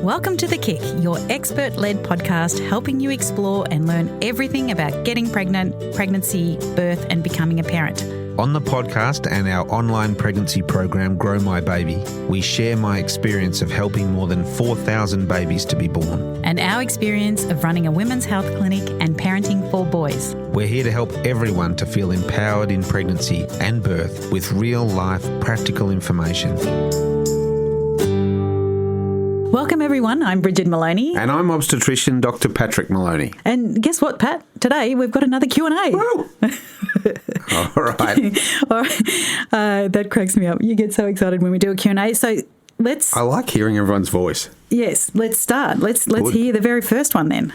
Welcome to The Kick, your expert-led podcast helping you explore and learn everything about getting pregnant, pregnancy, birth and becoming a parent. On the podcast and our online pregnancy program, Grow My Baby, we share my experience of helping more than 4,000 babies to be born. And our experience of running a women's health clinic and parenting 4 boys. We're here to help everyone to feel empowered in pregnancy and birth with real-life practical information. Welcome everyone, I'm Brigid Maloney. And I'm obstetrician Dr. Patrick Maloney. And guess what, Pat? Today we've got another Q&A. Woo! All right. All right. That cracks me up. You get so excited when we do a Q&A. So let's... I like hearing everyone's voice. Yes, let's start. Let's hear the very first one then.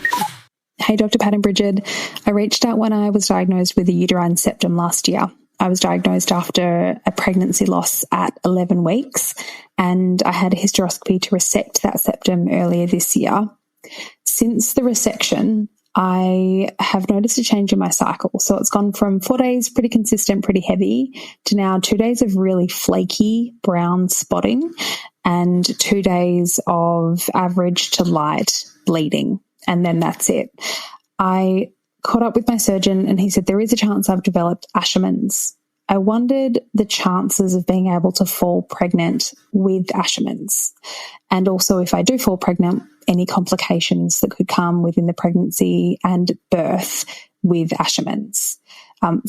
Hey, Dr. Pat and Brigid. I reached out when I was diagnosed with a uterine septum last year. I was diagnosed after a pregnancy loss at 11 weeks, and I had a hysteroscopy to resect that septum earlier this year. Since the resection, I have noticed a change in my cycle. So it's gone from 4 days, pretty consistent, pretty heavy, to now 2 days of really flaky brown spotting and 2 days of average to light bleeding. And then that's it. I caught up with my surgeon and he said there is a chance I've developed Asherman's. I wondered the chances of being able to fall pregnant with Asherman's, and also if I do fall pregnant, any complications that could come within the pregnancy and birth with Asherman's.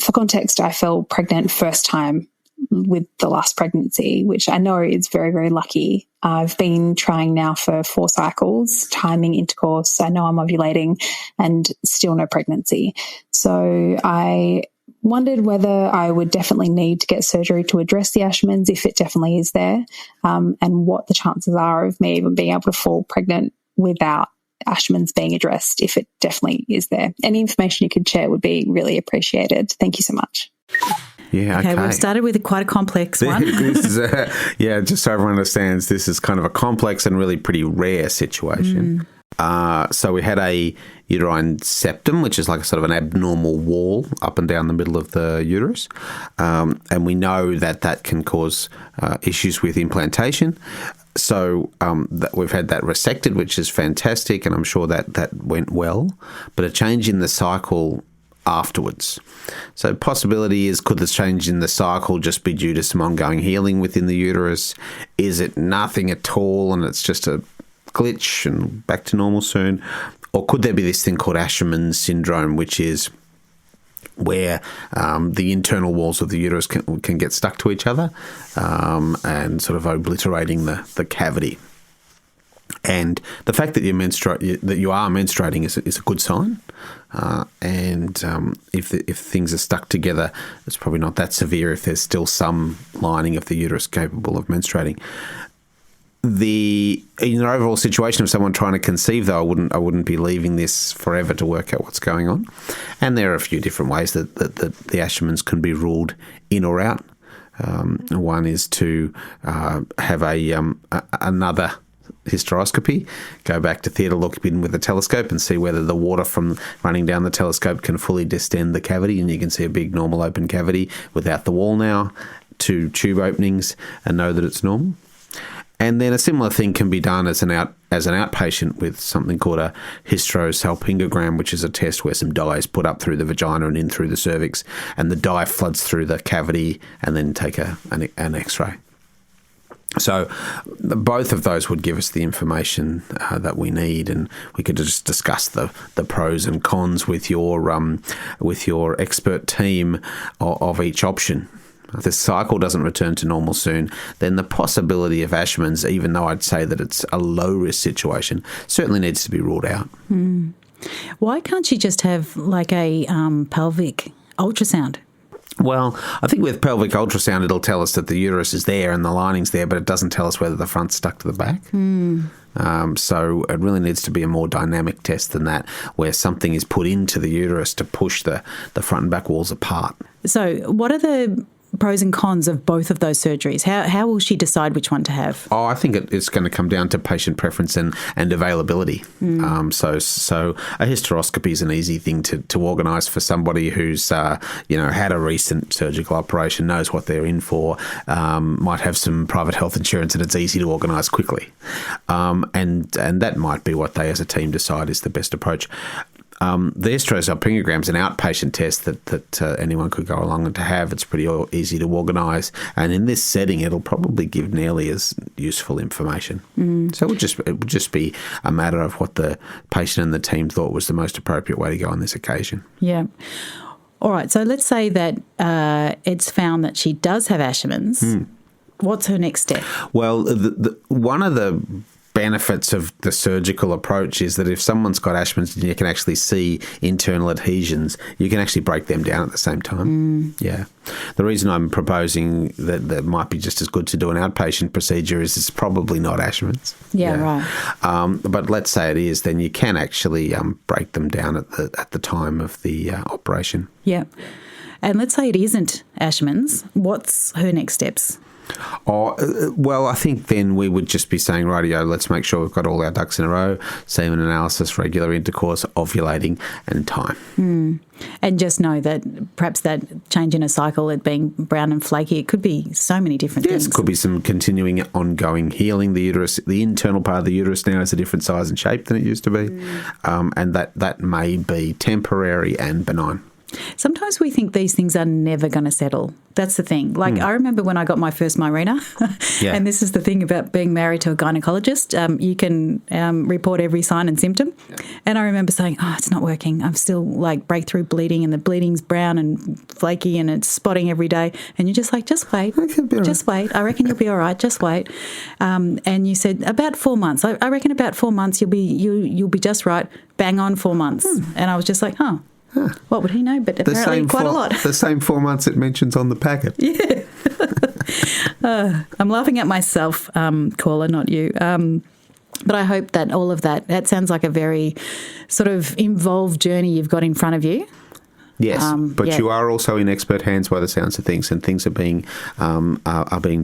For context, I fell pregnant first time with the last pregnancy, which I know is very, very lucky. I've been trying now for 4 cycles, timing intercourse. I know I'm ovulating and still no pregnancy. So I wondered whether I would definitely need to get surgery to address the Asherman's if it definitely is there, and what the chances are of me even being able to fall pregnant without Asherman's being addressed if it definitely is there. Any information you could share would be really appreciated. Thank you so much. Yeah, okay. We've started with quite a complex one. This is just so everyone understands, this is kind of a complex and really pretty rare situation. So we had a uterine septum, which is like a sort of an abnormal wall up and down the middle of the uterus. And we know that that can cause issues with implantation. So we've had that resected, which is fantastic, and I'm sure that went well. But a change in the cycle afterwards. So possibility is, could this change in the cycle just be due to some ongoing healing within the uterus? Is it nothing at all and it's just a glitch and back to normal soon? Or could there be this thing called Asherman syndrome, which is where the internal walls of the uterus can get stuck to each other and sort of obliterating the cavity? And the fact that you are menstruating is a good sign. If things are stuck together, it's probably not that severe if there's still some lining of the uterus capable of menstruating. In the overall situation of someone trying to conceive, though, I wouldn't be leaving this forever to work out what's going on. And there are a few different ways that the Asherman's can be ruled in or out. One is to have another hysteroscopy, go back to theatre, look in with a telescope and see whether the water from running down the telescope can fully distend the cavity, and you can see a big normal open cavity without the wall now, 2 tube openings, and know that it's normal. And then a similar thing can be done as an outpatient with something called a hysterosalpingogram, which is a test where some dye is put up through the vagina and in through the cervix, and the dye floods through the cavity, and then take an X-ray. So both of those would give us the information that we need, and we could just discuss the pros and cons with your expert team of each option. If the cycle doesn't return to normal soon, then the possibility of Asherman's, even though I'd say that it's a low-risk situation, certainly needs to be ruled out. Why can't you just have like a pelvic ultrasound? Well, I think with pelvic ultrasound, it'll tell us that the uterus is there and the lining's there, but it doesn't tell us whether the front's stuck to the back. So it really needs to be a more dynamic test than that, where something is put into the uterus to push the front and back walls apart. So what are the pros and cons of both of those surgeries? How will she decide which one to have? Oh, I think it's going to come down to patient preference and availability. So a hysteroscopy is an easy thing to organise for somebody who's had a recent surgical operation, knows what they're in for, might have some private health insurance, and it's easy to organise quickly. And that might be what they as a team decide is the best approach. The hysterosalpingogram is an outpatient test that anyone could go along and to have. It's pretty easy to organise, and in this setting, it'll probably give nearly as useful information. So it would just be a matter of what the patient and the team thought was the most appropriate way to go on this occasion. Yeah. All right. So let's say that it's found that she does have Asherman's. What's her next step? Well, one of the benefits of the surgical approach is that if someone's got Asherman's and you can actually see internal adhesions, you can actually break them down at the same time. Yeah. The reason I'm proposing that might be just as good to do an outpatient procedure is it's probably not Asherman's. Yeah, right. But let's say it is, then you can actually break them down at the time of the operation. Yeah. And let's say it isn't Asherman's. What's her next steps? Well, I think then we would just be saying, rightio, let's make sure we've got all our ducks in a row, semen analysis, regular intercourse, ovulating, and time. And just know that perhaps that change in a cycle, it being brown and flaky, it could be so many different things. Yes, it could be some continuing ongoing healing. The uterus, the internal part of the uterus now is a different size and shape than it used to be. And that may be temporary and benign. Sometimes we think these things are never going to settle. That's the thing. Like I remember when I got my first Mirena, and this is the thing about being married to a gynecologist, you can report every sign and symptom. And I remember saying, it's not working. I'm still like breakthrough bleeding and the bleeding's brown and flaky and it's spotting every day. And you're just like, just wait, just wait. I reckon you'll be all right. Just wait. And you said about 4 months. I reckon about 4 months you'll be just right. Bang on 4 months. And I was just like, what would he know? But apparently quite a lot. The same 4 months it mentions on the packet. Yeah. I'm laughing at myself, caller, not you. But I hope that all of that sounds like a very sort of involved journey you've got in front of you. Yes, but you are also in expert hands by the sounds of things, and things are being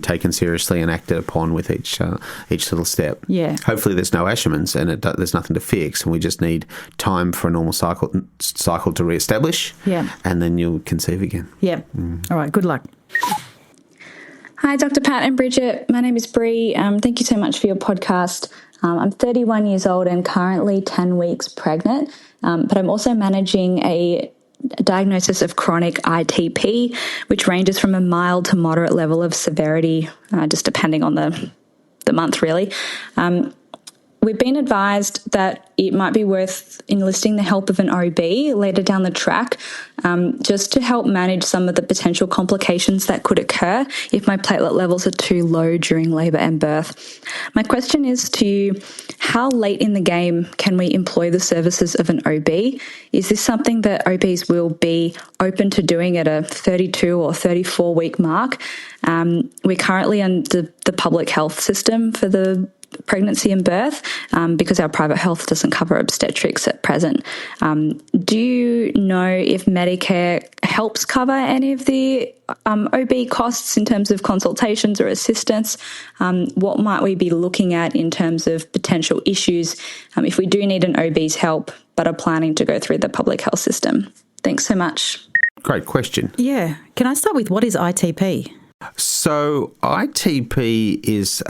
taken seriously and acted upon with each little step. Yeah. Hopefully, there's no Asherman's and there's nothing to fix, and we just need time for a normal cycle to re-establish. Yeah. And then you'll conceive again. Yeah. All right. Good luck. Hi, Dr. Pat and Brigid. My name is Bree. Thank you so much for your podcast. I'm 31 years old and currently 10 weeks pregnant, but I'm also managing a diagnosis of chronic ITP, which ranges from a mild to moderate level of severity, just depending on the month, really. We've been advised that it might be worth enlisting the help of an OB later down the track, just to help manage some of the potential complications that could occur if my platelet levels are too low during labour and birth. My question is to you, how late in the game can we employ the services of an OB? Is this something that OBs will be open to doing at a 32 or 34 week mark? We're currently under the public health system for the pregnancy and birth because our private health doesn't cover obstetrics at present. Do you know if Medicare helps cover any of the OB costs in terms of consultations or assistance? What might we be looking at in terms of potential issues if we do need an OB's help but are planning to go through the public health system? Thanks so much. Great question. Yeah. Can I start with what is ITP? So ITP is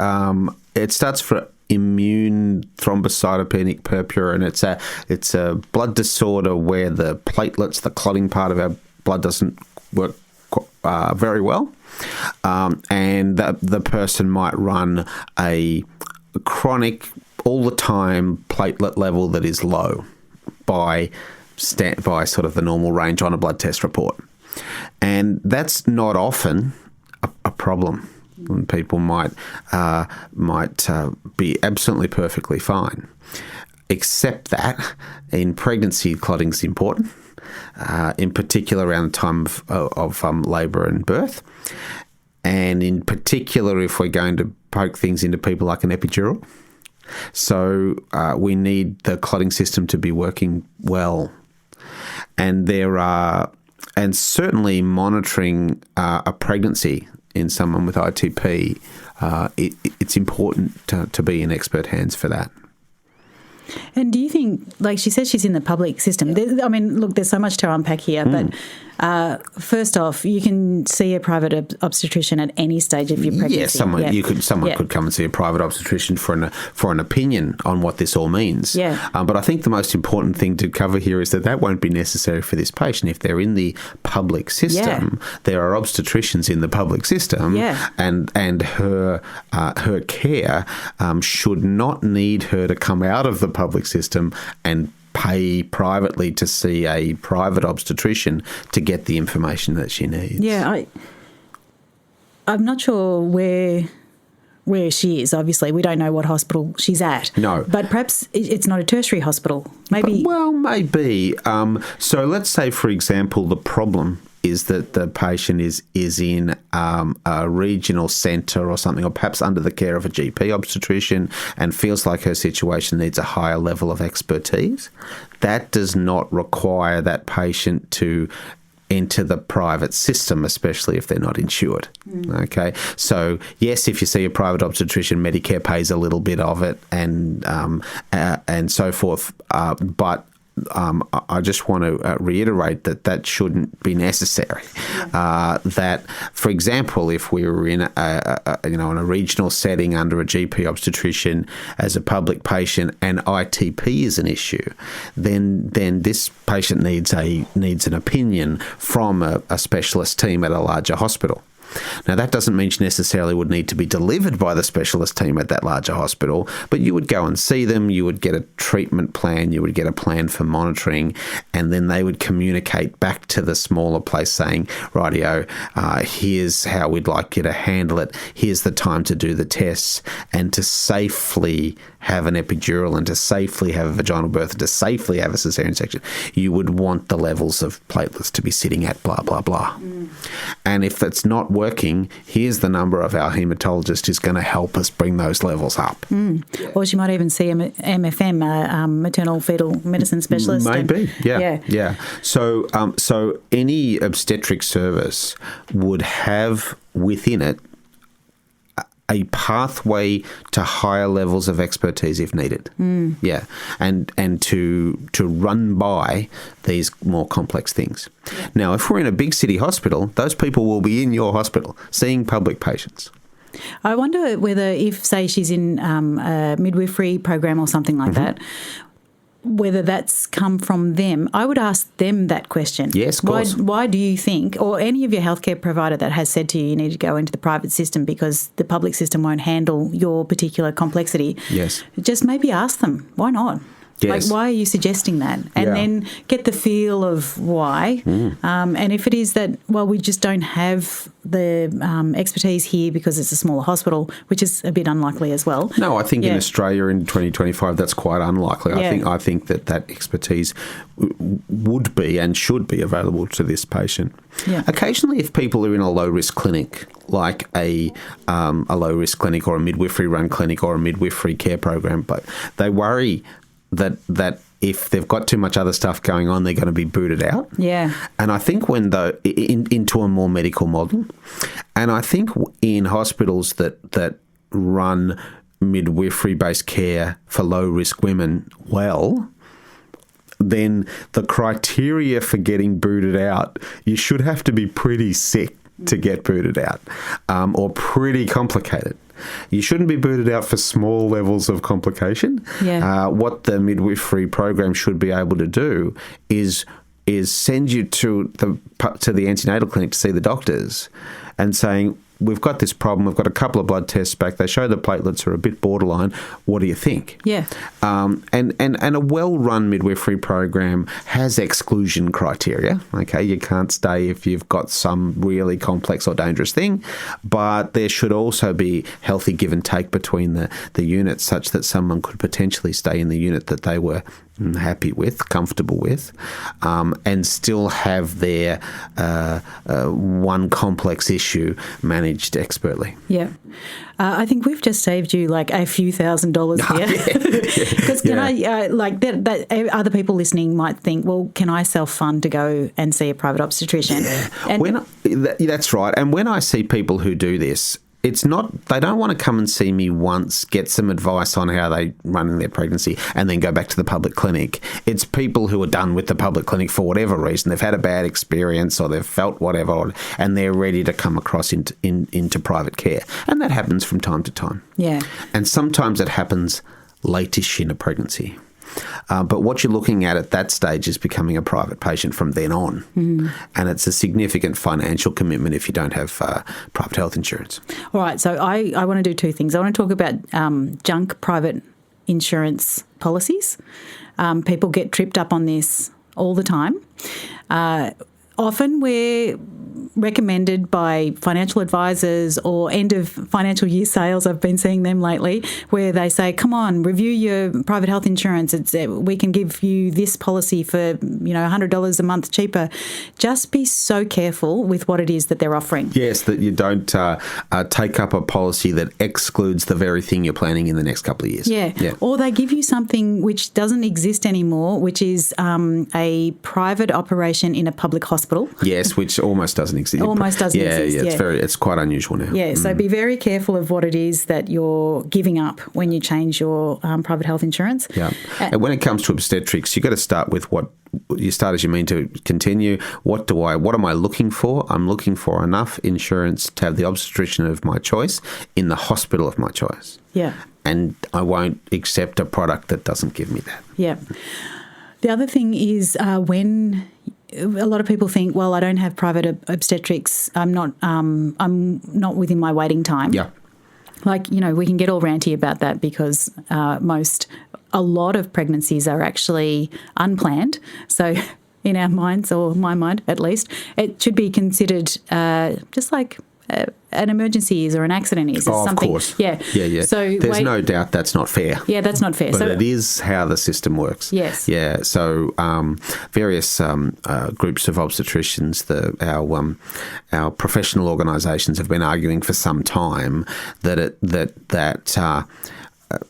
it starts for immune thrombocytopenic purpura, and it's a blood disorder where the platelets, the clotting part of our blood, doesn't work very well, and the person might run a chronic, all the time platelet level that is low by sort of the normal range on a blood test report, and that's not often a problem. People might be absolutely perfectly fine, except that in pregnancy, clotting is important, in particular around the time of labour and birth, and in particular if we're going to poke things into people like an epidural. So we need the clotting system to be working well, and there are And certainly monitoring a pregnancy in someone with ITP, it's important to be in expert hands for that. And do you think, like she says, she's in the public system? Look, there's so much to unpack here, but first off, you can see a private obstetrician at any stage of your pregnancy. Someone could come and see a private obstetrician for an opinion on what this all means. Yeah. But I think the most important thing to cover here is that won't be necessary for this patient. If they're in the public system, there are obstetricians in the public system, and her care should not need her to come out of the public system and pay privately to see a private obstetrician to get the information that she needs. Yeah, I'm not sure where she is. Obviously, we don't know what hospital she's at. No. But perhaps it's not a tertiary hospital. Maybe. Maybe. So let's say, for example, the problem is that the patient is in a regional centre or something, or perhaps under the care of a GP obstetrician, and feels like her situation needs a higher level of expertise. That does not require that patient to enter the private system, especially if they're not insured. Okay, so yes, if you see a private obstetrician, Medicare pays a little bit of it, and so forth. But I just want to reiterate that shouldn't be necessary. That, for example, if we were in in a regional setting under a GP obstetrician as a public patient and ITP is an issue, then this patient needs an opinion from a specialist team at a larger hospital. Now, that doesn't mean she necessarily would need to be delivered by the specialist team at that larger hospital, but you would go and see them, you would get a treatment plan, you would get a plan for monitoring, and then they would communicate back to the smaller place saying, rightio, here's how we'd like you to handle it, here's the time to do the tests, and to safely have an epidural and to safely have a vaginal birth and to safely have a cesarean section, you would want the levels of platelets to be sitting at blah, blah, blah. And if it's not working, here's the number of our haematologist who's going to help us bring those levels up. Or she might even see a MFM, maternal fetal medicine specialist. Maybe, yeah. So any obstetric service would have within it a pathway to higher levels of expertise if needed. Yeah, and to run by these more complex things. Now, if we're in a big city hospital, those people will be in your hospital seeing public patients. I wonder whether if, say, she's in a midwifery program or something like that, whether that's come from them. I would ask them that question. Yes, of course. Why do you think, or any of your healthcare provider that has said to you, you need to go into the private system because the public system won't handle your particular complexity? Yes. Just maybe ask them, why not? Yes. Like, why are you suggesting that? And then get the feel of why. And if it is that, well, we just don't have the expertise here because it's a smaller hospital, which is a bit unlikely as well. No, I think in Australia in 2025 that's quite unlikely. I think that expertise would be and should be available to this patient. Yeah. Occasionally, if people are in a low-risk clinic, like a low-risk clinic or a midwifery-run clinic or a midwifery care program, but they worry that if they've got too much other stuff going on, they're going to be booted out. Yeah. And I think into a more medical model, and I think in hospitals that run midwifery-based care for low-risk women then the criteria for getting booted out, you should have to be pretty sick to get booted out, or pretty complicated. You shouldn't be booted out for small levels of complication. Yeah. What the midwifery program should be able to do is send you to the antenatal clinic to see the doctors and saying, we've got this problem, we've got a couple of blood tests back, they show the platelets are a bit borderline, what do you think? Yeah. And a well-run midwifery program has exclusion criteria, okay? You can't stay if you've got some really complex or dangerous thing, but there should also be healthy give and take between the units such that someone could potentially stay in the unit that they were happy with, comfortable with, and still have their one complex issue managed expertly. Yeah. I think we've just saved you like a few $1,000s here. Because other people listening might think, well, can I self-fund to go and see a private obstetrician? Yeah. That's right. And when I see people who do this, it's not, they don't want to come and see me once, get some advice on how they run their pregnancy and then go back to the public clinic. It's people who are done with the public clinic for whatever reason. They've had a bad experience or they've felt whatever, and they're ready to come across into private care. And that happens from time to time. Yeah. And sometimes it happens late-ish in a pregnancy. But what you're looking at that stage is becoming a private patient from then on. And it's a significant financial commitment if you don't have private health insurance. All right, so I want to do two things. I want to talk about junk private insurance policies. People get tripped up on this all the time. Often we're recommended by financial advisors or end of financial year sales. I've been seeing them lately where they say, come on, review your private health insurance. We can give you this policy for, $100 a month cheaper. Just be so careful with what it is that they're offering. Yes, that you don't take up a policy that excludes the very thing you're planning in the next couple of years. Yeah. Or they give you something which doesn't exist anymore, which is a private operation in a public hospital. Yes, which almost doesn't exist. Almost doesn't exist. Yeah, it's quite unusual now. Yeah, so be very careful of what it is that you're giving up when you change your private health insurance. Yeah, and when it comes to obstetrics, you've got to start with what you start as you mean to continue. What am I looking for? I'm looking for enough insurance to have the obstetrician of my choice in the hospital of my choice. Yeah. And I won't accept a product that doesn't give me that. Yeah. The other thing is when a lot of people think, well, I don't have private obstetrics. I'm not within my waiting time. Yeah. We can get all ranty about that because a lot of pregnancies are actually unplanned. So in our minds, or my mind at least, it should be considered just like an emergency is or an accident is. Of something. Course. Yeah. Yeah. So there's no doubt that's not fair. Yeah, that's not fair. But it is how the system works. Yes. Yeah. So various groups of obstetricians, our professional organisations have been arguing for some time that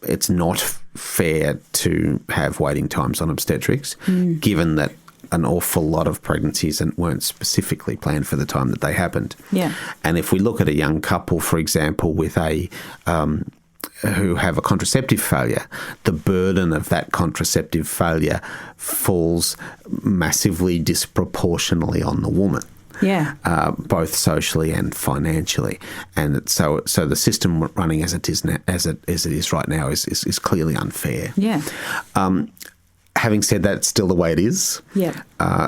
it's not fair to have waiting times on obstetrics, given that an awful lot of pregnancies weren't specifically planned for the time that they happened. Yeah. And if we look at a young couple, for example, with who have a contraceptive failure, the burden of that contraceptive failure falls massively disproportionately on the woman. Yeah. Both socially and financially, and so the system running as it is right now is clearly unfair. Yeah. Having said that, it's still the way it is. Yeah.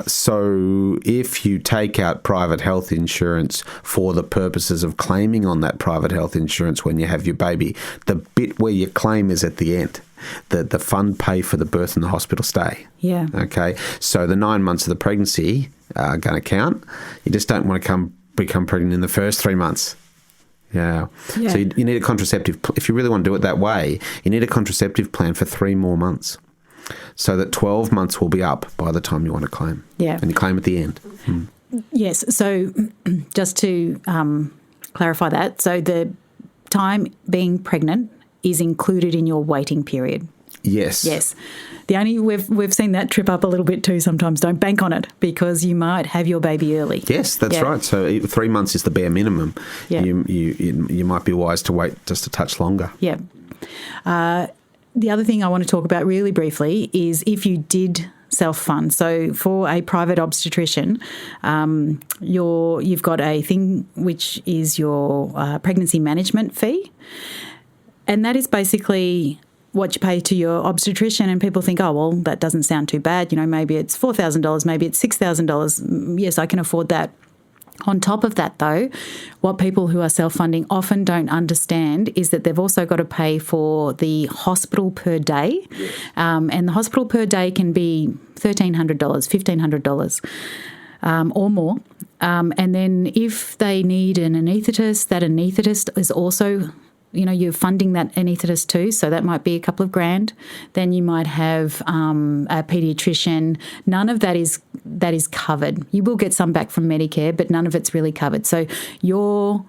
So if you take out private health insurance for the purposes of claiming on that private health insurance when you have your baby, the bit where you claim is at the end. The fund pay for the birth and the hospital stay. Yeah. Okay. So the 9 months of the pregnancy are going to count. You just don't want to become pregnant in the first 3 months. Yeah. So you need a contraceptive. If you really want to do it that way, you need a contraceptive plan for 3 more months. So that 12 months will be up by the time you want to claim. Yeah. And you claim at the end. Yes. So just to clarify that, so the time being pregnant is included in your waiting period. Yes. Yes. We've seen that trip up a little bit too sometimes. Don't bank on it because you might have your baby early. Yes, that's right. So 3 months is the bare minimum. Yeah. You might be wise to wait just a touch longer. Yeah. The other thing I want to talk about really briefly is if you did self-fund. So for a private obstetrician, you've got a thing which is your pregnancy management fee, and that is basically what you pay to your obstetrician. And people think, oh, well, that doesn't sound too bad. Maybe it's $4,000, maybe it's $6,000. Yes, I can afford that. On top of that, though, what people who are self-funding often don't understand is that they've also got to pay for the hospital per day. And the hospital per day can be $1,300, $1,500 or more. And then if they need an anaesthetist, that anaesthetist is also you're funding that anaesthetist too, so that might be a couple of grand. Then you might have a paediatrician. None of that is covered. You will get some back from Medicare, but none of it's really covered. So your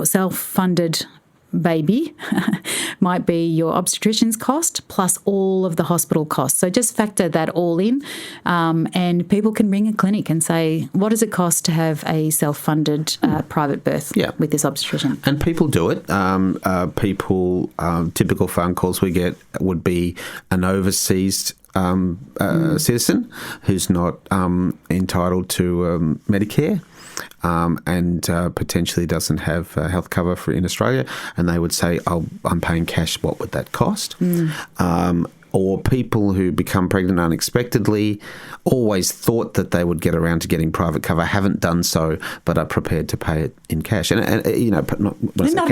self-funded baby might be your obstetrician's cost plus all of the hospital costs. So just factor that all in, and people can ring a clinic and say, what does it cost to have a self-funded private birth with this obstetrician? And people do it. Typical phone calls we get would be an overseas citizen who's not entitled to Medicare. And potentially doesn't have health cover in Australia, and they would say, I'm paying cash, what would that cost? Or people who become pregnant unexpectedly, always thought that they would get around to getting private cover, haven't done so, but are prepared to pay it in cash. And not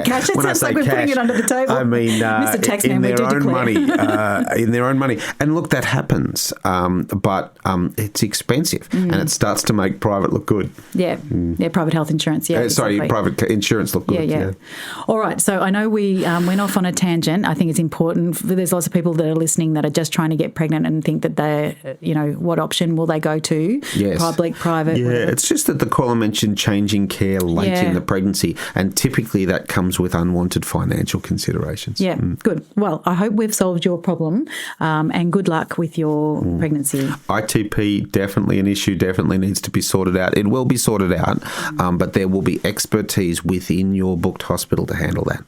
cash. It sounds like we're putting it under the table. I mean, Mr. in their own money. In their own money. And look, that happens, but it's expensive, and it starts to make private look good. Yeah, private health insurance. Yeah, exactly. Private insurance look good. Yeah. All right. So I know we went off on a tangent. I think it's important. There's lots of people that are listening that are just trying to get pregnant and think that they, what option will they go to? Yes. Public, private? Yeah, whatever. it's just that the caller mentioned changing care late in the pregnancy, and typically that comes with unwanted financial considerations. Yeah, good. Well, I hope we've solved your problem, and good luck with your pregnancy. ITP, definitely an issue, definitely needs to be sorted out. It will be sorted out, but there will be expertise within your booked hospital to handle that.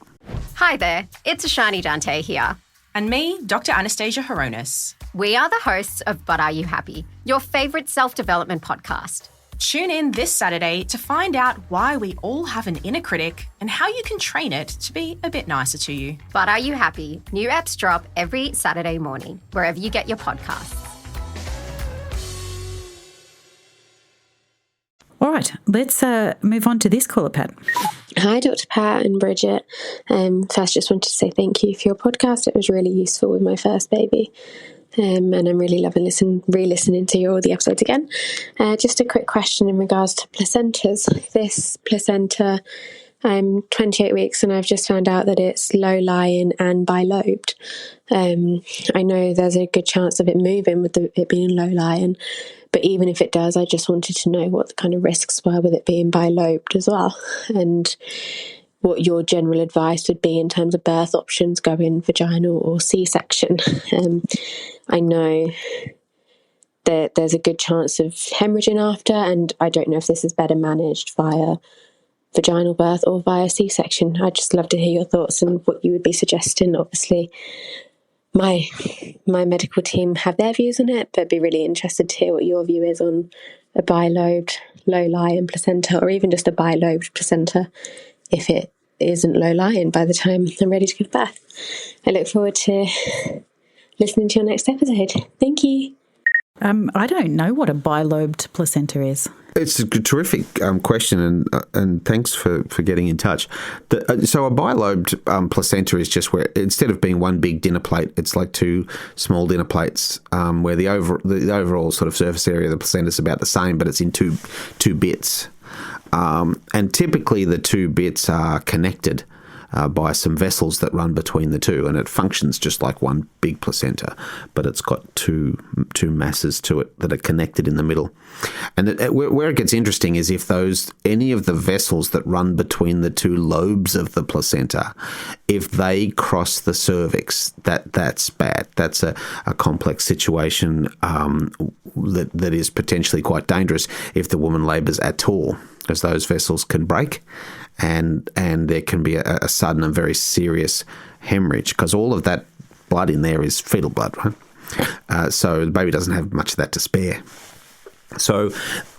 Hi there, it's Ashani Dante here. And me, Dr. Anastasia Horonis. We are the hosts of But Are You Happy?, your favourite self-development podcast. Tune in this Saturday to find out why we all have an inner critic and how you can train it to be a bit nicer to you. But Are You Happy? New apps drop every Saturday morning, wherever you get your podcasts. All right, let's move on to this caller, Pat. Hi, Dr. Pat and Brigid. First, just wanted to say thank you for your podcast. It was really useful with my first baby, and I'm really loving re-listening to all the episodes again. Just a quick question in regards to placentas. This placenta, I'm 28 weeks, and I've just found out that it's low-lying and bi-lobed. I know there's a good chance of it moving with it being low-lying, but even if it does, I just wanted to know what the kind of risks were with it being bi-lobed as well, and what your general advice would be in terms of birth options, going vaginal or C-section. I know that there's a good chance of hemorrhaging after, and I don't know if this is better managed via vaginal birth or via C-section. I'd just love to hear your thoughts and what you would be suggesting. Obviously, my medical team have their views on it, but I'd be really interested to hear what your view is on a bi-lobed, low-lying placenta, or even just a bi-lobed placenta if it isn't low-lying by the time I'm ready to give birth. I look forward to listening to your next episode. Thank you. I don't know what a bi-lobed placenta is. It's a terrific question, and thanks for getting in touch. So a bi-lobed placenta is just where, instead of being one big dinner plate, it's like two small dinner plates, where the overall sort of surface area of the placenta is about the same, but it's in two bits. And typically the two bits are connected by some vessels that run between the two, and it functions just like one big placenta, but it's got two masses to it that are connected in the middle. And where it gets interesting is if any of the vessels that run between the two lobes of the placenta, if they cross the cervix, that's bad. That's a complex situation that is potentially quite dangerous if the woman labours at all, as those vessels can break. And there can be a sudden and very serious hemorrhage, because all of that blood in there is fetal blood, right? So the baby doesn't have much of that to spare. So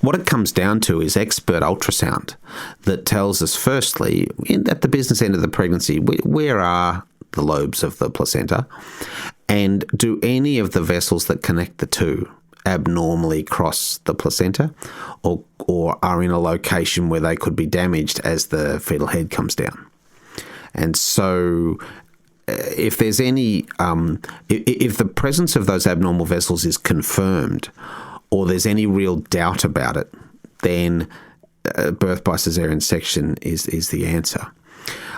what it comes down to is expert ultrasound that tells us, firstly, at the business end of the pregnancy, where are the lobes of the placenta, and do any of the vessels that connect the two abnormally cross the placenta, or are in a location where they could be damaged as the fetal head comes down. And so if there's any, if the presence of those abnormal vessels is confirmed, or there's any real doubt about it, then birth by caesarean section is the answer.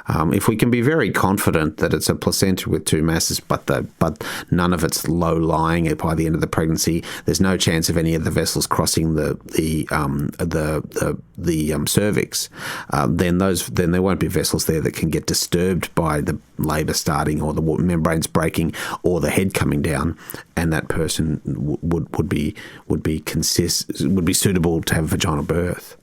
If we can be very confident that it's a placenta with two masses, but none of it's low lying by the end of the pregnancy, there's no chance of any of the vessels crossing the cervix. Then there won't be vessels there that can get disturbed by the labour starting or the membranes breaking or the head coming down, and that person would be suitable to have vaginal birth.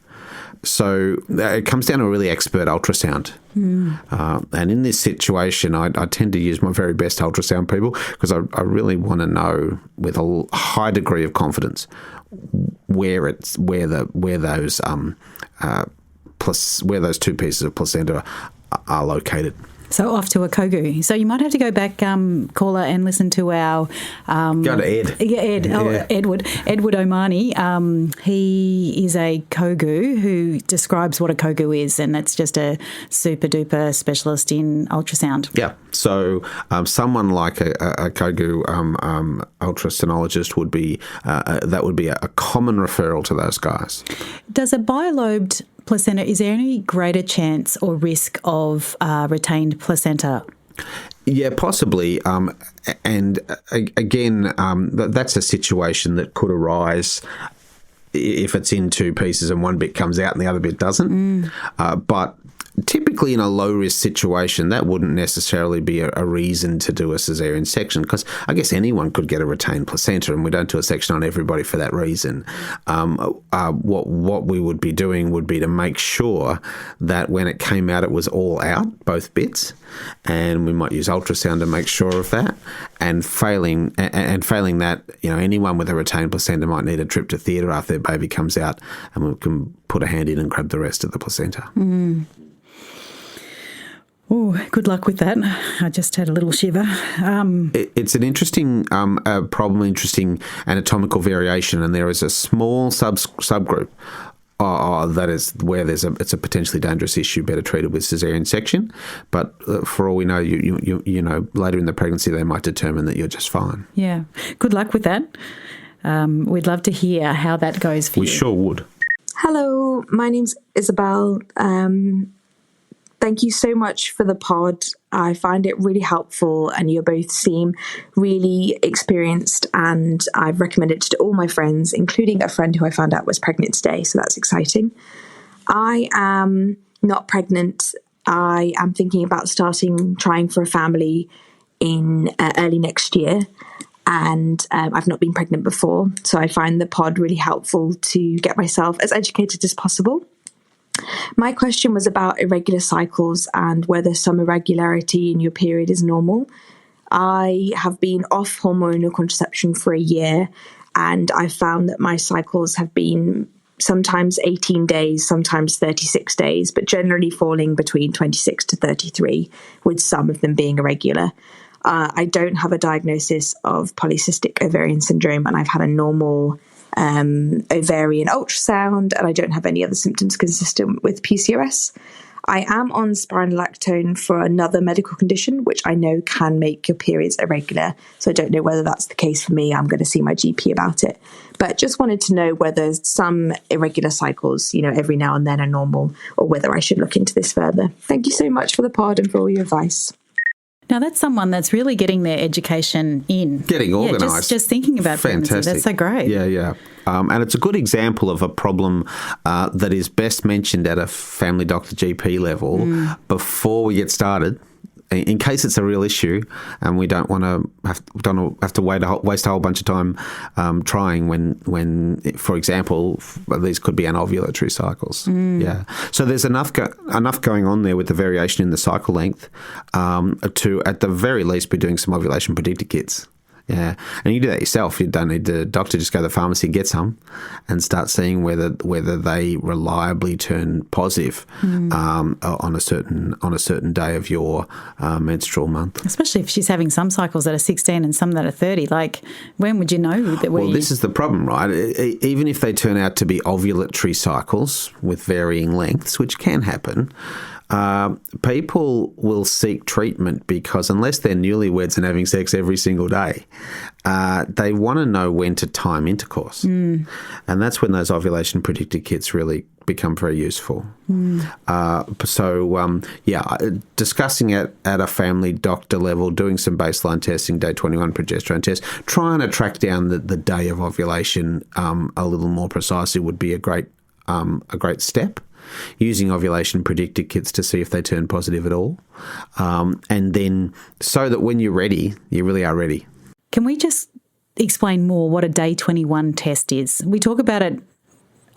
So it comes down to a really expert ultrasound. And in this situation, I tend to use my very best ultrasound people because I really want to know with a high degree of confidence where those two pieces of placenta are located. So off to a Kogu. So you might have to go back, caller, and listen to our... go to Ed. Yeah, Ed. Yeah. Oh, Edward Omani. He is a Kogu who describes what a Kogu is, and that's just a super-duper specialist in ultrasound. Yeah. So someone like a Kogu ultrasonologist would be a common referral to those guys. Does a bi-lobed placenta, is there any greater chance or risk of retained placenta? Yeah, possibly. And again, that's a situation that could arise if it's in two pieces and one bit comes out and the other bit doesn't. But typically in a low-risk situation, that wouldn't necessarily be a reason to do a caesarean section, because I guess anyone could get a retained placenta, and we don't do a section on everybody for that reason. What we would be doing would be to make sure that when it came out, it was all out, both bits, and we might use ultrasound to make sure of that. And failing that, anyone with a retained placenta might need a trip to theatre after their baby comes out, and we can put a hand in and grab the rest of the placenta. Oh, good luck with that. I just had a little shiver. It's an interesting problem, interesting anatomical variation, and there is a small subgroup that is where it's a potentially dangerous issue, better treated with caesarean section. But for all we know, you know, later in the pregnancy, they might determine that you're just fine. Yeah. Good luck with that. We'd love to hear how that goes for you. We sure would. Hello, my name's Isabel. Thank you so much for the pod. I find it really helpful, and you both seem really experienced, and I've recommended it to all my friends, including a friend who I found out was pregnant today, so that's exciting. I am not pregnant. I am thinking about trying for a family in early next year, and I've not been pregnant before, so I find the pod really helpful to get myself as educated as possible. My question was about irregular cycles and whether some irregularity in your period is normal. I have been off hormonal contraception for a year, and I found that my cycles have been sometimes 18 days, sometimes 36 days, but generally falling between 26 to 33, with some of them being irregular. I don't have a diagnosis of polycystic ovarian syndrome, and I've had a normal ovarian ultrasound, and I don't have any other symptoms consistent with PCOS. I am on spironolactone for another medical condition, which I know can make your periods irregular. So I don't know whether that's the case for me. I'm going to see my GP about it. But just wanted to know whether some irregular cycles, every now and then are normal, or whether I should look into this further. Thank you so much for the pod and for all your advice. Now, that's someone that's really getting their education in. Getting organised. Just thinking about pregnancy. That's so great. Yeah. And it's a good example of a problem that is best mentioned at a family doctor GP level before we get started, in case it's a real issue, and we don't want to have to waste a whole bunch of time trying when, for example, these could be anovulatory cycles. Yeah. So there's enough going on there with the variation in the cycle length to, at the very least, be doing some ovulation predictor kits. Yeah, and you do that yourself. You don't need the doctor. Just go to the pharmacy and get some, and start seeing whether they reliably turn positive on a certain day of your menstrual month. Especially if she's having some cycles that are 16 and some that are 30. Like, when would you know that? Well, this is the problem, right? Even if they turn out to be ovulatory cycles with varying lengths, which can happen. People will seek treatment because unless they're newlyweds and having sex every single day, they want to know when to time intercourse. And that's when those ovulation predictor kits really become very useful. Discussing it at a family doctor level, doing some baseline testing, day 21 progesterone test, trying to track down the day of ovulation a little more precisely would be a great step. Using ovulation predictor kits to see if they turn positive at all. And then so that when you're ready, you really are ready. Can we just explain more what a day 21 test is? We talk about it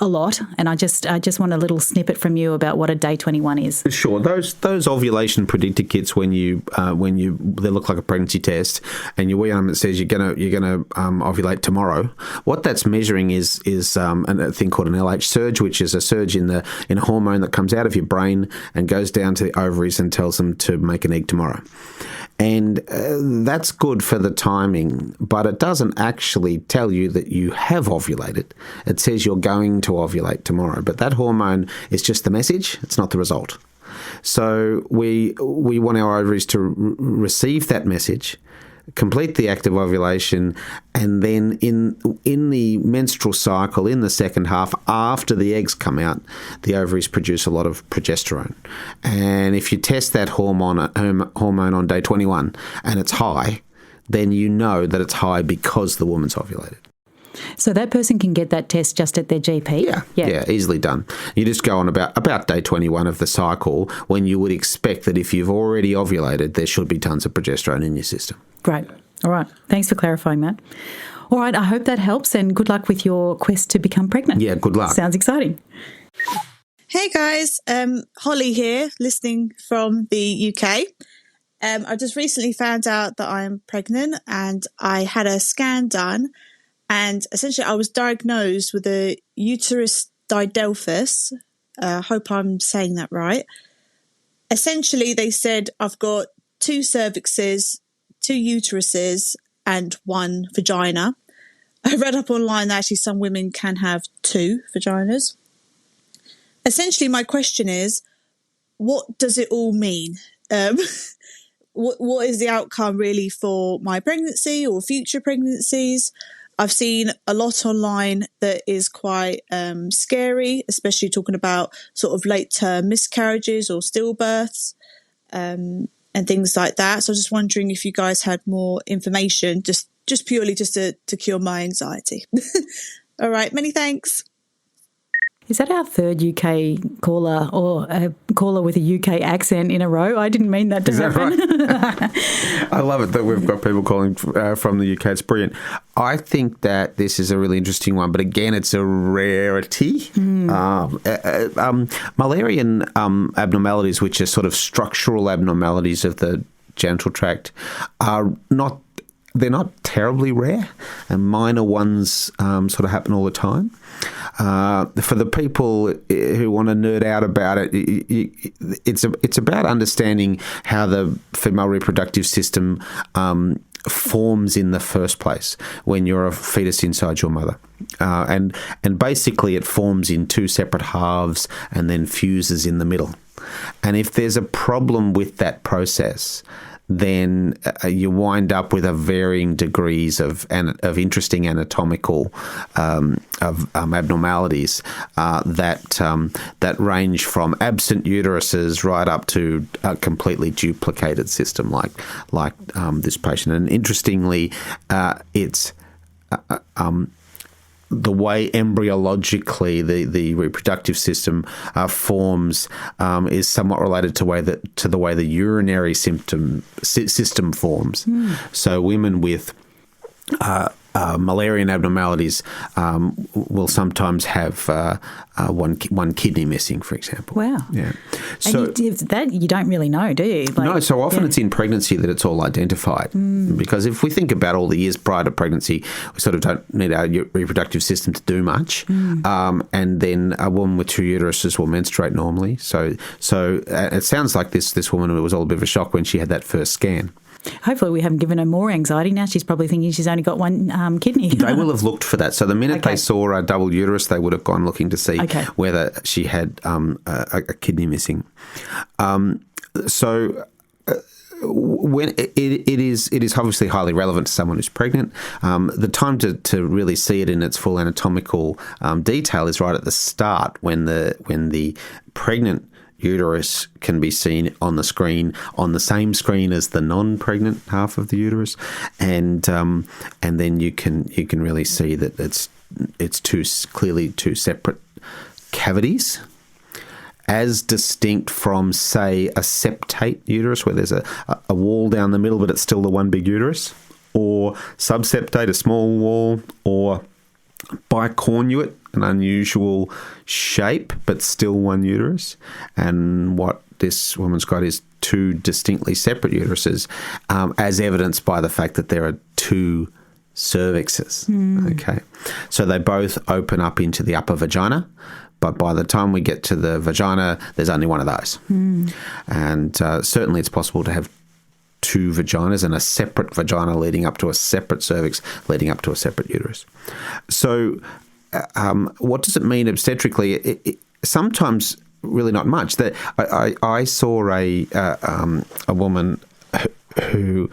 a lot, and I just want a little snippet from you about what a day 21 is. Sure. Those ovulation predictor kits, when they look like a pregnancy test, and you wear them, it says you're gonna ovulate tomorrow. What that's measuring is a thing called an LH surge, which is a surge in a hormone that comes out of your brain and goes down to the ovaries and tells them to make an egg tomorrow. And that's good for the timing, but it doesn't actually tell you that you have ovulated. It says you're going to ovulate tomorrow, but that hormone is just the message. It's not the result. So we want our ovaries to receive that message, complete the act of ovulation, and then in the menstrual cycle, in the second half, after the eggs come out, the ovaries produce a lot of progesterone. And if you test that hormone on day 21 and it's high, then you know that it's high because the woman's ovulated. So that person can get that test just at their GP? Yeah, easily done. You just go on about day 21 of the cycle when you would expect that if you've already ovulated, there should be tons of progesterone in your system. Great. All right. Thanks for clarifying that. All right. I hope that helps, and good luck with your quest to become pregnant. Yeah, good luck. Sounds exciting. Hey guys, Holly here, listening from the UK. I just recently found out that I'm pregnant, and I had a scan done, and essentially I was diagnosed with a uterus didelphys. Hope I'm saying that right. Essentially, they said I've got 2 cervixes, 2 uteruses, and 1 vagina. I read up online that actually some women can have 2 vaginas. Essentially, my question is, what does it all mean? What is the outcome really for my pregnancy or future pregnancies? I've seen a lot online that is quite scary, especially talking about sort of late-term miscarriages or stillbirths and things like that. So I was just wondering if you guys had more information, just purely to cure my anxiety. All right, many thanks. Is that our third UK caller, or a caller with a UK accent in a row? I didn't mean that to happen. Is that right? I love it that we've got people calling from the UK. It's brilliant. I think that this is a really interesting one, but again, it's a rarity. Malarian abnormalities, which are sort of structural abnormalities of the genital tract, they're not terribly rare, and minor ones sort of happen all the time. For the people who want to nerd out about it, it's about understanding how the female reproductive system forms in the first place when you're a fetus inside your mother. And basically it forms in 2 separate halves and then fuses in the middle. And if there's a problem with that process, then you wind up with a varying degrees of interesting anatomical abnormalities that range from absent uteruses right up to a completely duplicated system like this patient. And interestingly, it's the way embryologically the reproductive system forms is somewhat related to the way the urinary system forms. So women with Malarian abnormalities will sometimes have one kidney missing, for example. Wow. Yeah. So and that you don't really know, do you? No, so often it's in pregnancy that it's all identified. Because if we think about all the years prior to pregnancy, we sort of don't need our reproductive system to do much. And then a woman with 2 uteruses will menstruate normally. So it sounds like this woman, it was all a bit of a shock when she had that first scan. Hopefully we haven't given her more anxiety. Now she's probably thinking she's only got 1 kidney. They will have looked for that. So the minute they saw a double uterus, they would have gone looking to see whether she had a kidney missing. when it is obviously highly relevant to someone who's pregnant. The time to really see it in its full anatomical detail is right at the start, when the pregnant uterus can be seen on the screen, on the same screen as the non-pregnant half of the uterus, and then you can really see that it's clearly two separate cavities, as distinct from, say, a septate uterus, where there's a wall down the middle, but it's still the one big uterus, or subseptate, a small wall, or bicornuate, an unusual shape, but still one uterus. And what this woman's got is two distinctly separate uteruses, as evidenced by the fact that there are two cervixes. Okay, so they both open up into the upper vagina, but by the time we get to the vagina, there's only one of those. And certainly it's possible to have two vaginas and a separate vagina leading up to a separate cervix, leading up to a separate uterus. So what does it mean obstetrically? Sometimes really not much. That I saw a woman who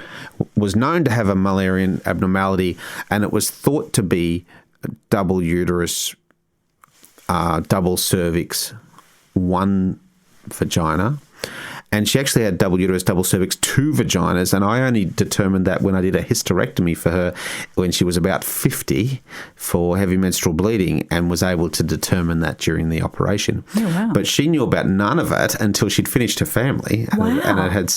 was known to have a Mullerian abnormality, and it was thought to be double uterus, double cervix, one vagina. And she actually had double uterus, double cervix, two vaginas. And I only determined that when I did a hysterectomy for her when she was about 50 for heavy menstrual bleeding, and was able to determine that during the operation. Oh, wow. But she knew about none of it until she'd finished her family. Wow. And it had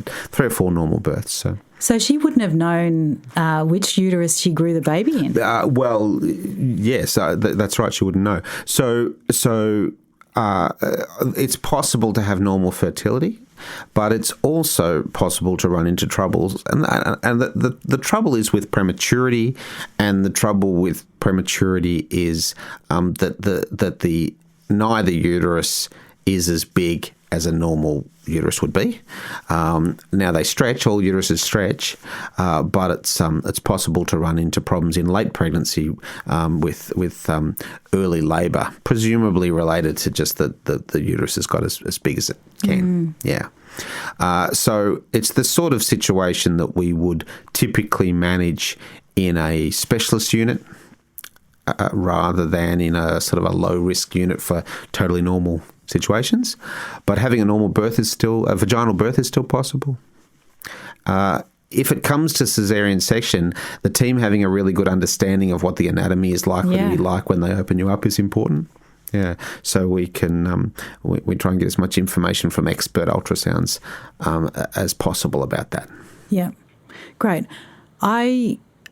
3 or 4 normal births. So she wouldn't have known which uterus she grew the baby in? Well, yes, that's right. She wouldn't know. So it's possible to have normal fertility, but it's also possible to run into troubles. And the trouble is with prematurity, and the trouble with prematurity is that neither uterus is as big as a normal uterus would be. Now they stretch, all uteruses stretch, but it's possible to run into problems in late pregnancy with early labour, presumably related to just that the uterus has got as big as it can. Yeah. So it's the sort of situation that we would typically manage in a specialist unit, rather than in a sort of a low-risk unit for totally normal situations. But having a vaginal birth is still possible. If it comes to caesarean section, the team having a really good understanding of what the anatomy is likely to be like when they open you up is important. Yeah, so we can we try and get as much information from expert ultrasounds as possible about that. Yeah, great.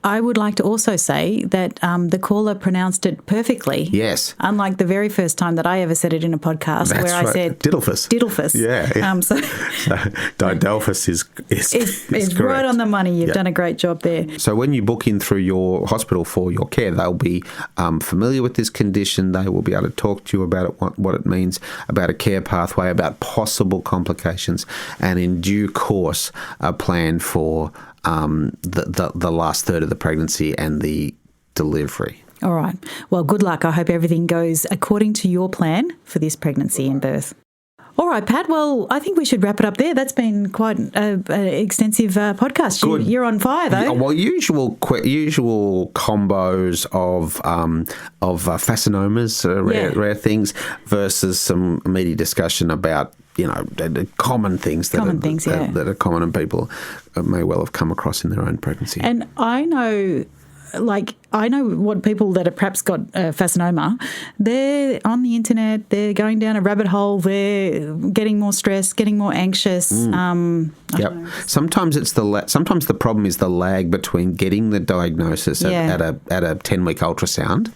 I would like to also say that the caller pronounced it perfectly. Yes. Unlike the very first time that I ever said it in a podcast. That's where right. I said didelphys. Didelphys. Yeah. So didelphys is correct. right on the money. You've done a great job there. So when you book in through your hospital for your care, they'll be familiar with this condition. They will be able to talk to you about it, what it means, about a care pathway, about possible complications, and in due course a plan for the last third of the pregnancy and the delivery. All right. Well, good luck. I hope everything goes according to your plan for this pregnancy and birth. All right, Pat. Well, I think we should wrap it up there. That's been quite an extensive podcast. Good. You're on fire, though. Well, usual combos of fascinomas, rare things, versus some meaty discussion about the common things that are common and people may well have come across in their own pregnancy. And I know what people that have perhaps got fascinoma, they're on the internet, they're going down a rabbit hole, they're getting more stressed, getting more anxious. Yep. Sometimes the problem is the lag between getting the diagnosis at a 10-week ultrasound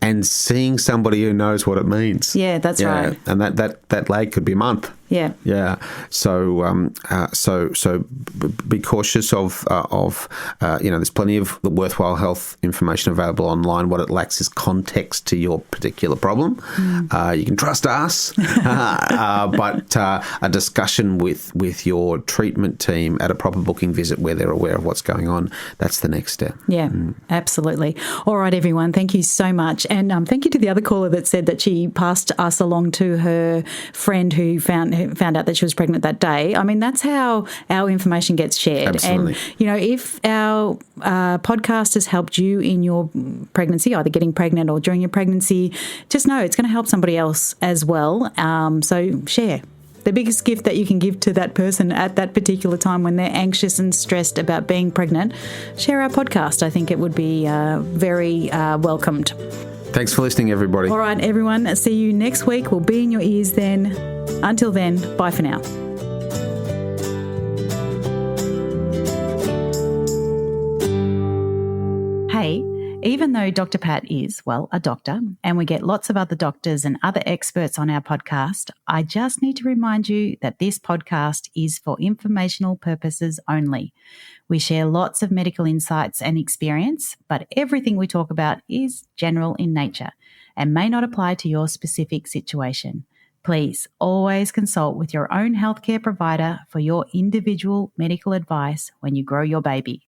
and seeing somebody who knows what it means. Yeah, that's right. And that lag could be a month. Yeah. Yeah. So be cautious of there's plenty of the worthwhile health information available online. What it lacks is context to your particular problem. You can trust us, but a discussion with your treatment team at a proper booking visit where they're aware of what's going on, that's the next step. Yeah, absolutely. All right, everyone. Thank you so much. And thank you to the other caller that said that she passed us along to her friend who found found out that she was pregnant that day. I mean, that's how our information gets shared. Absolutely. And, if our podcast has helped you in your pregnancy, either getting pregnant or during your pregnancy, just know it's going to help somebody else as well. So share. The biggest gift that you can give to that person at that particular time when they're anxious and stressed about being pregnant, share our podcast. I think it would be very welcomed. Thanks for listening, everybody. All right, everyone. See you next week. We'll be in your ears then. Until then, bye for now. Hey, even though Dr. Pat is, a doctor, and we get lots of other doctors and other experts on our podcast, I just need to remind you that this podcast is for informational purposes only. We share lots of medical insights and experience, but everything we talk about is general in nature and may not apply to your specific situation. Please always consult with your own healthcare provider for your individual medical advice when you grow your baby.